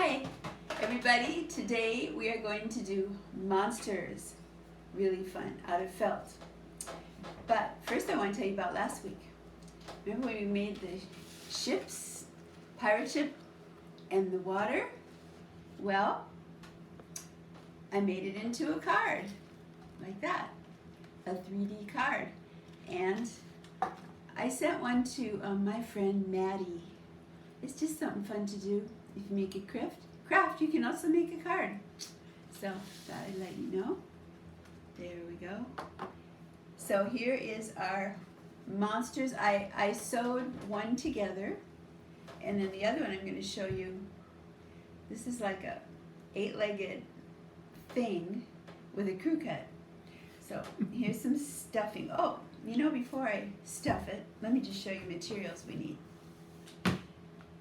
Hi, everybody. Today we are going to do monsters. Really fun, out of felt. But first I want to tell you about last week. Remember when we made the ships, pirate ship, and the water? Well, I made it into a card, like that, a 3D card. And I sent one to my friend Maddie. It's just something fun to do. If you make a craft, you can also make a card. So thought I'd let you know. There we go. So here is our monsters. I sewed one together, and then the other one I'm going to show you. This is like a 8-legged thing with a crew cut. So here's some stuffing. Oh, before I stuff it, let me just show you materials we need.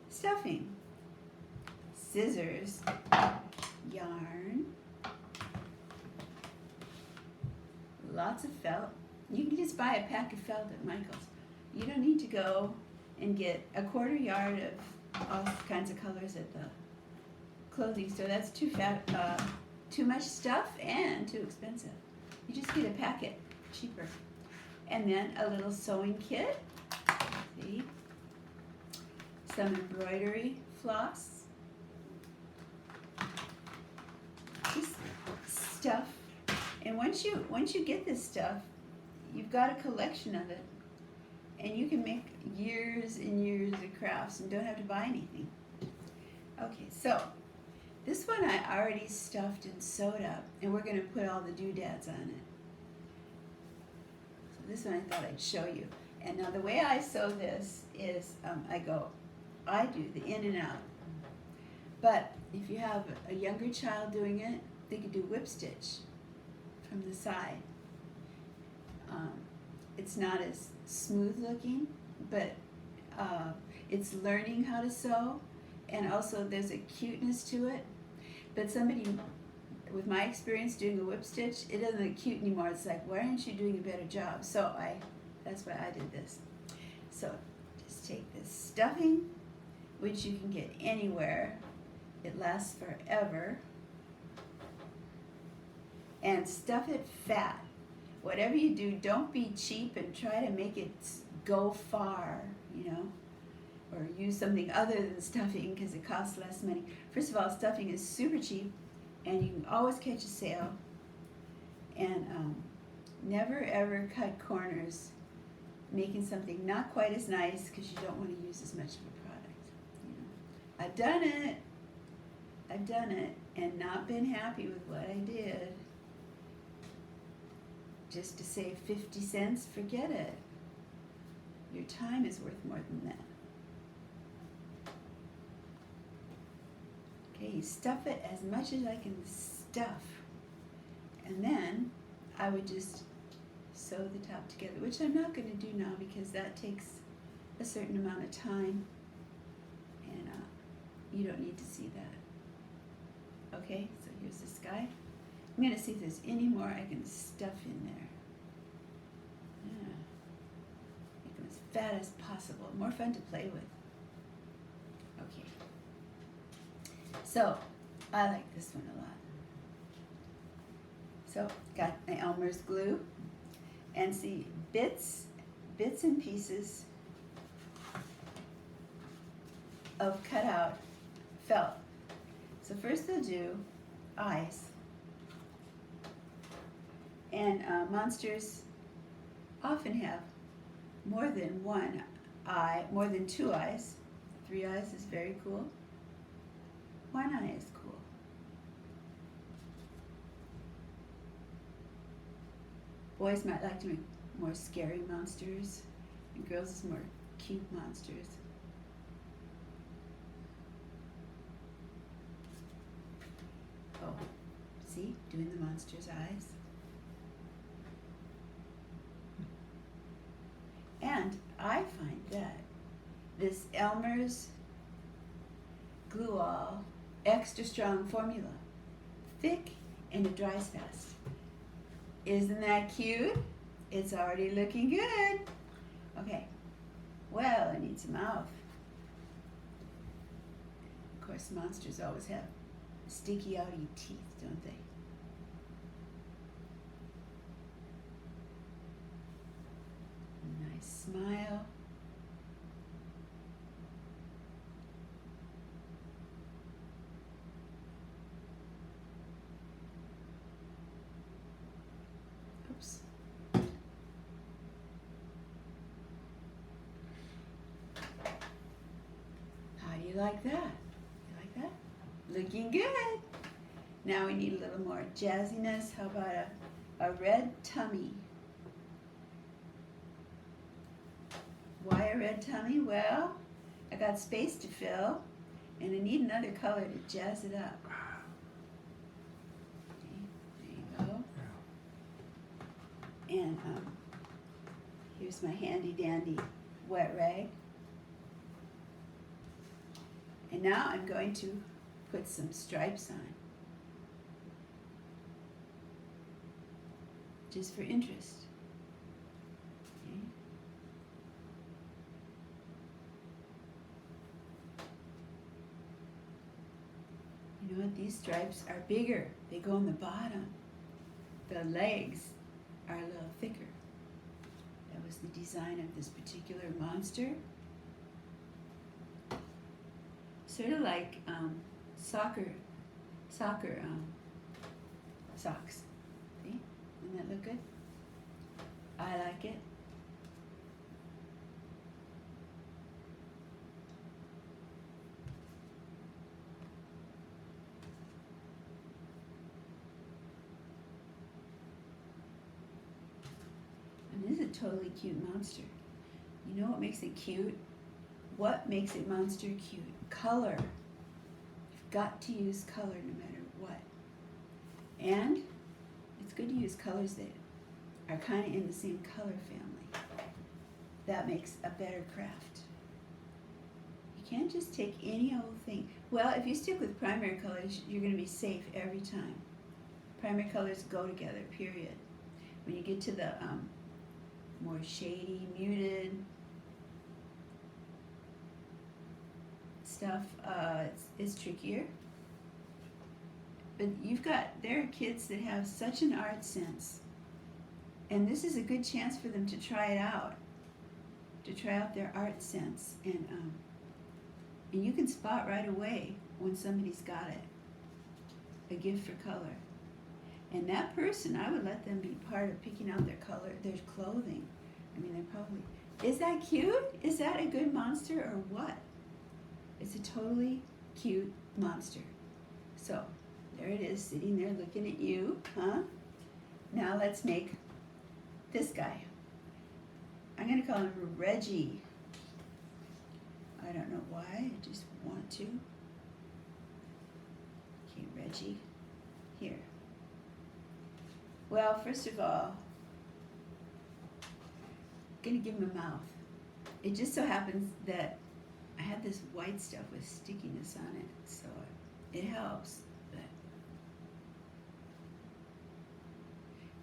Stuffing, scissors, yarn, lots of felt. You can just buy a pack of felt at Michael's. You don't need to go and get a quarter yard of all kinds of colors at the clothing store. That's too much stuff and too expensive. You just get a packet, cheaper. And then a little sewing kit. See? Some embroidery floss, just stuff. And once you get this stuff, you've got a collection of it, and you can make years and years of crafts and don't have to buy anything. Okay, so this one I already stuffed and sewed up, and we're going to put all the doodads on it. So this one I thought I'd show you. And now the way I sew this is I do the in and out. But if you have a younger child doing it, they could do whip stitch from the side. It's not as smooth looking, but it's learning how to sew, and also there's a cuteness to it. But somebody with my experience doing a whip stitch, it doesn't look cute anymore. It's like, why aren't you doing a better job? So that's why I did this. So just take this stuffing, which you can get anywhere. It lasts forever. And stuff it fat. Whatever you do, don't be cheap and try to make it go far, or use something other than stuffing because it costs less money. First of all, stuffing is super cheap, and you can always catch a sale. And never ever cut corners making something not quite as nice because you don't want to use as much of a product. I've done it and not been happy with what I did. Just to save 50 cents, forget it. Your time is worth more than that. Okay, you stuff it as much as I can stuff. And then I would just sew the top together, which I'm not going to do now because that takes a certain amount of time, and you don't need to see that. Okay, so here's this guy. I'm going to see if there's any more I can stuff in there. Yeah. Make them as fat as possible. More fun to play with. Okay. So, I like this one a lot. So, got my Elmer's glue. And see, bits and pieces of cutout felt. So first they'll do eyes. And monsters often have more than one eye, more than 2 eyes. 3 eyes is very cool. 1 eye is cool. Boys might like to make more scary monsters, and girls is more cute monsters. Oh, see, doing the monster's eyes. And I find that this Elmer's Glue All extra strong formula, thick and it dries fast. Isn't that cute? It's already looking good. Okay, well, I need some mouth. Of course, monsters always have sticky outy teeth, don't they? Nice smile. Oops. How do you like that? You like that? Looking good. Now we need a little more jazziness. How about a red tummy? Why a red tummy? Well, I got space to fill, and I need another color to jazz it up. Okay, there you go. And here's my handy dandy wet rag. And now I'm going to put some stripes on, just for interest. Okay. You know what? These stripes are bigger. They go on the bottom. The legs are a little thicker. That was the design of this particular monster. Sort of like soccer socks. See? Doesn't that look good? I like it. And this is a totally cute monster. You know what makes it cute? What makes a monster cute? Color. You've got to use color no matter what. And it's good to use colors that are kind of in the same color family. That makes a better craft. You can't just take any old thing. Well, if you stick with primary colors, you're going to be safe every time. Primary colors go together, period. When you get to the more shady, muted stuff, it's trickier. But there are kids that have such an art sense, and this is a good chance for them to try it out, to try out their art sense, and you can spot right away when somebody's got it, a gift for color. And that person, I would let them be part of picking out their color, their clothing. I mean, they're probably, is that cute? Is that a good monster or what? It's a totally cute monster. So, there it is, sitting there looking at you, huh? Now let's make this guy. I'm going to call him Reggie. I don't know why, I just want to. Okay, Reggie. Here. Well, first of all, I'm going to give him a mouth. It just so happens that I had this white stuff with stickiness on it, so it helps, but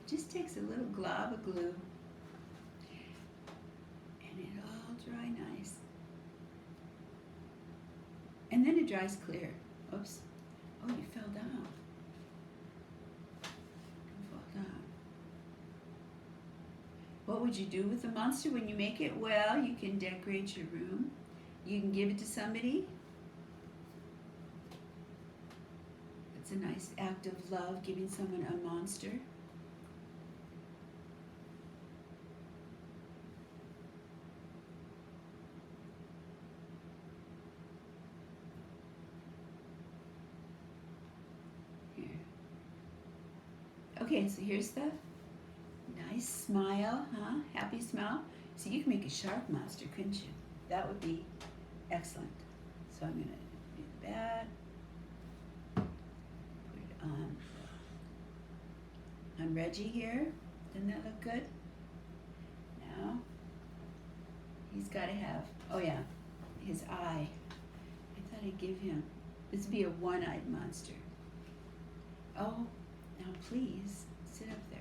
it just takes a little glob of glue, and it'll all dry nice. And then it dries clear. Oops. Oh, you fell down. What would you do with the monster when you make it? Well, you can decorate your room. You can give it to somebody. It's a nice act of love, giving someone a monster. Here. Okay, so here's the nice smile, huh? Happy smile. So you can make a shark monster, couldn't you? That would be excellent. So I'm going to do that. Put it on Reggie here. Doesn't that look good? Now, he's got to have, oh yeah, his eye. I thought I'd give him, this would be a one-eyed monster. Oh, now please, sit up there.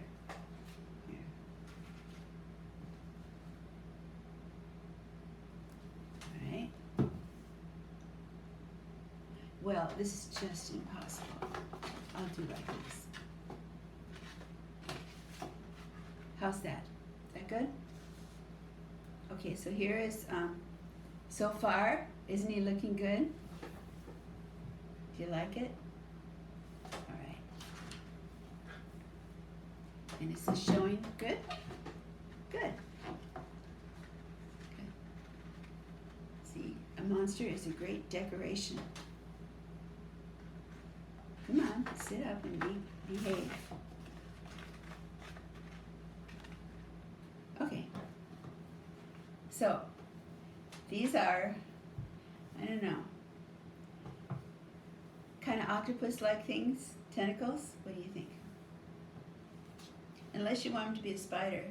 well, this is just impossible. I'll do like this. How's that? Is that good? Okay, so here is, so far, isn't he looking good? Do you like it? All right. And is this showing good? Good. Good. See, a monster is a great decoration. Come on, sit up and behave. Okay. So, these are, I don't know, kind of octopus-like things, tentacles. What do you think? Unless you want him to be a spider.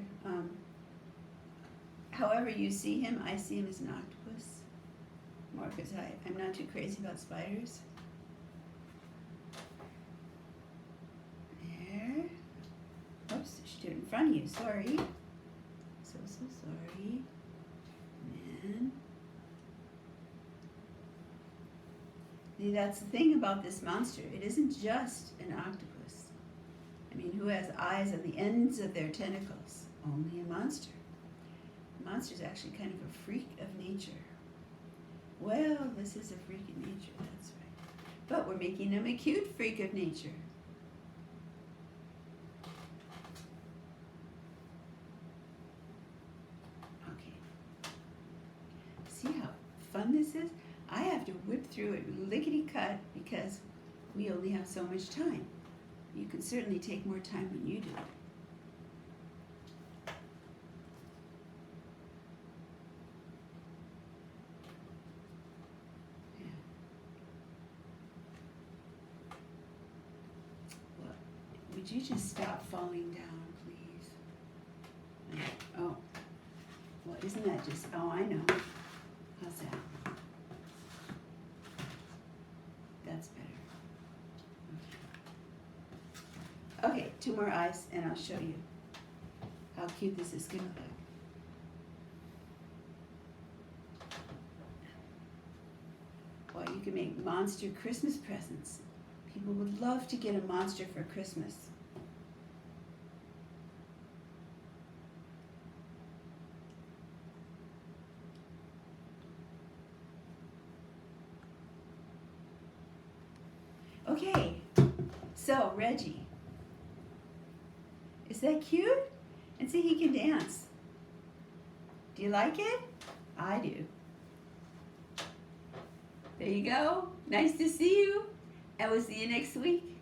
However you see him, I see him as an octopus. More because I'm not too crazy about spiders. There. Oops, I should do it in front of you. Sorry. So sorry. And see, that's the thing about this monster. It isn't just an octopus. I mean, who has eyes on the ends of their tentacles? Only a monster. A monster is actually kind of a freak of nature. Well, this is a freak of nature, that's right. But we're making him a cute freak of nature. Okay. See how fun this is? I have to whip through it lickety-cut because we only have so much time. You can certainly take more time when you do it. Yeah. Well, would you just stop falling down, please? Oh. Well, isn't that just, oh, I know. How's that? That's better. Okay, 2 more eyes, and I'll show you how cute this is going to look. Well, you can make monster Christmas presents. People would love to get a monster for Christmas. Okay, so Reggie. Is that cute? And see, he can dance. Do you like it? I do. There you go. Nice to see you. And we'll see you next week.